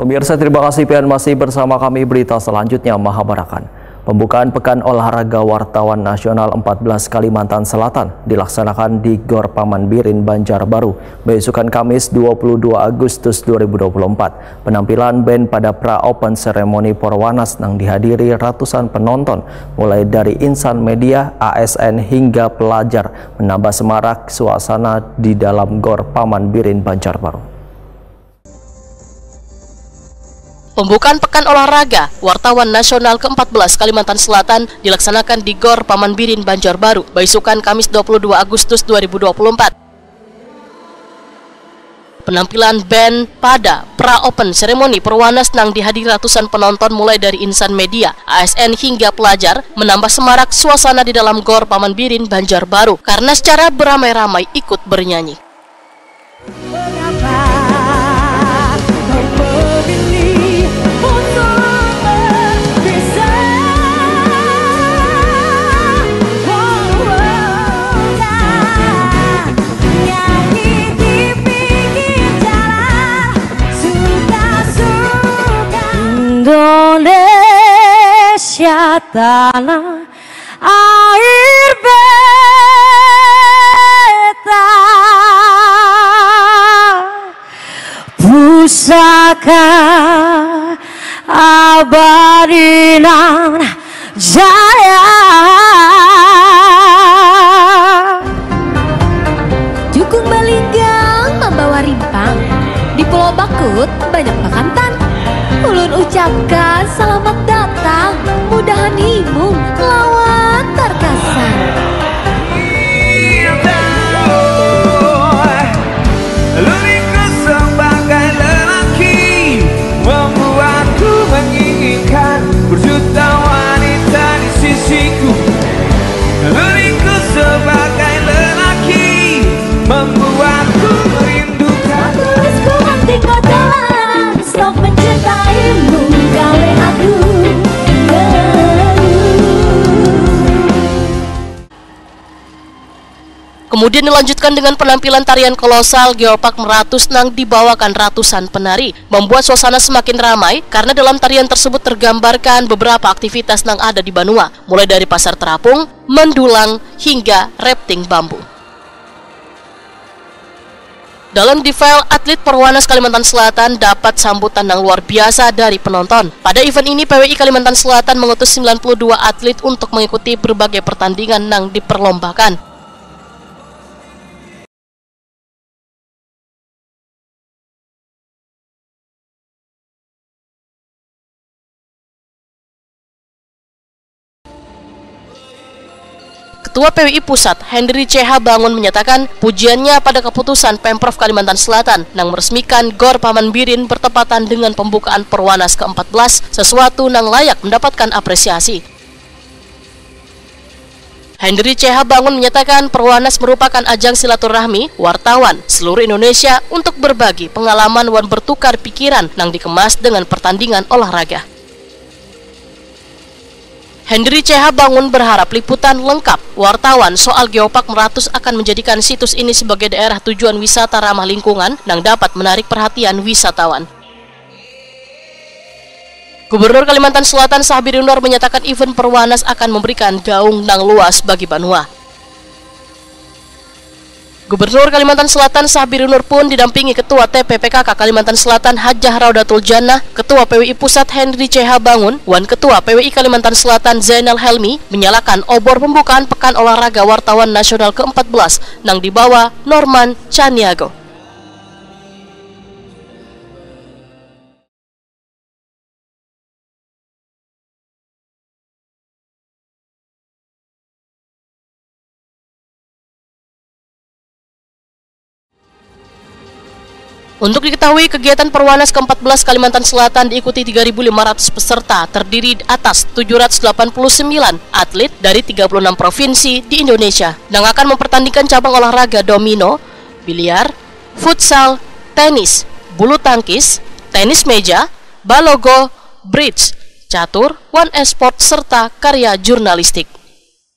Pemirsa, terima kasih pian masih bersama kami. Berita selanjutnya, Mahabarakan. Pembukaan Pekan Olahraga Wartawan Nasional 14 Kalimantan Selatan dilaksanakan di Gor Paman Birin, Banjarbaru, besokan Kamis 22 Agustus 2024. Penampilan band pada pra-open ceremony Porwanas yang dihadiri ratusan penonton, mulai dari insan media, ASN hingga pelajar, menambah semarak suasana di dalam Gor Paman Birin, Banjarbaru. Pembukaan Pekan Olahraga Wartawan Nasional ke-14 Kalimantan Selatan dilaksanakan di Gor Paman Birin, Banjarbaru, besokan Kamis 22 Agustus 2024. Penampilan band pada pra-open ceremony Perwanas nang dihadiri ratusan penonton mulai dari insan media, ASN hingga pelajar, menambah semarak suasana di dalam Gor Paman Birin, Banjarbaru karena secara beramai-ramai ikut bernyanyi. Indonesia tanah air beta, pusaka abadi nan jaya. Jukung Balinggang membawa rimpang, di Pulau Bakut banyak bekantan. Ulun ucapkan selamat datang, mudahan himung lawan terkesan. Liriku sebagai lelaki membuatku menginginkan berjuta wanita di sisiku. Liriku sebagai lelaki membuatku merindukan. Tulisku hati kotoran, stop mencintaimu gawe aku. Kemudian dilanjutkan dengan penampilan tarian kolosal Geopark Meratus nang dibawakan ratusan penari, membuat suasana semakin ramai karena dalam tarian tersebut tergambarkan beberapa aktivitas nang ada di Banua, mulai dari pasar terapung, mendulang, hingga rafting bambu. Dalam detail, atlet Perwanas Kalimantan Selatan dapat sambutan yang luar biasa dari penonton. Pada event ini, PWI Kalimantan Selatan mengutus 92 atlet untuk mengikuti berbagai pertandingan yang diperlombakan. Ketua PWI Pusat, Hendri CH Bangun menyatakan pujiannya pada keputusan Pemprov Kalimantan Selatan yang meresmikan Gor Paman Birin bertepatan dengan pembukaan Perwanas ke-14, sesuatu yang layak mendapatkan apresiasi. Hendri CH Bangun menyatakan Perwanas merupakan ajang silaturahmi wartawan seluruh Indonesia untuk berbagi pengalaman dan bertukar pikiran yang dikemas dengan pertandingan olahraga. Hendri CH Bangun berharap liputan lengkap wartawan soal Geopark Meratus akan menjadikan situs ini sebagai daerah tujuan wisata ramah lingkungan yang dapat menarik perhatian wisatawan. Gubernur Kalimantan Selatan Sahbiri Nur menyatakan event Perwanas akan memberikan gaung yang luas bagi Banua. Gubernur Kalimantan Selatan Sahbiri Nur pun didampingi Ketua TPPKK Kalimantan Selatan Hajah Raudatul Jannah, Ketua PWI Pusat Hendri CH Bangun, dan Ketua PWI Kalimantan Selatan Zainal Helmi menyalakan obor pembukaan Pekan Olahraga Wartawan Nasional ke-14 yang dibawa Norman Chaniago. Untuk diketahui, kegiatan Perwanas ke-14 Kalimantan Selatan diikuti 3.500 peserta, terdiri atas 789 atlet dari 36 provinsi di Indonesia yang akan mempertandingkan cabang olahraga domino, biliar, futsal, tenis, bulu tangkis, tenis meja, balogo, bridge, catur, one esport, serta karya jurnalistik.